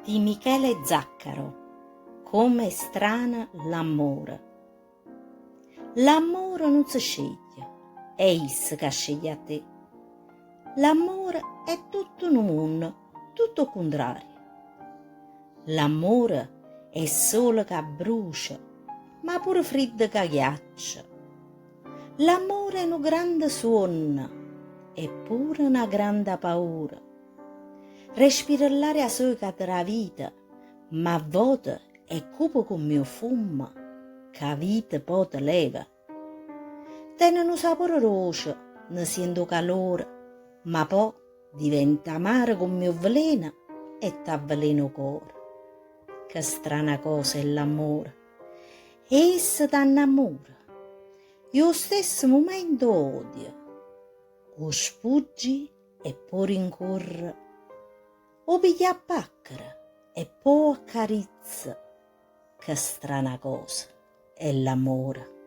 Di Michele Zaccaro. Come è strana l'amore. L'amore non si sceglie, è esso che sceglie a te. L'amore è tutto un mondo, tutto il contrario. L'amore è sole che brucia, ma pure freddo che ghiaccia. L'amore è un grande suono, eppure una grande paura. Respiro l'aria soca della vita, ma a volte è cupo come mio fumo, che la vita poi te leva. Tiene un sapore roce, ne sento calore, ma poi diventa amaro come mio veleno e t'avveleno cuore. Che strana cosa è l'amore. Essa t'annamora. Io stesso momento odio. O sfuggi e poi rincorre. O piglia a pacchera e poi accarizza. Che strana cosa è l'amore.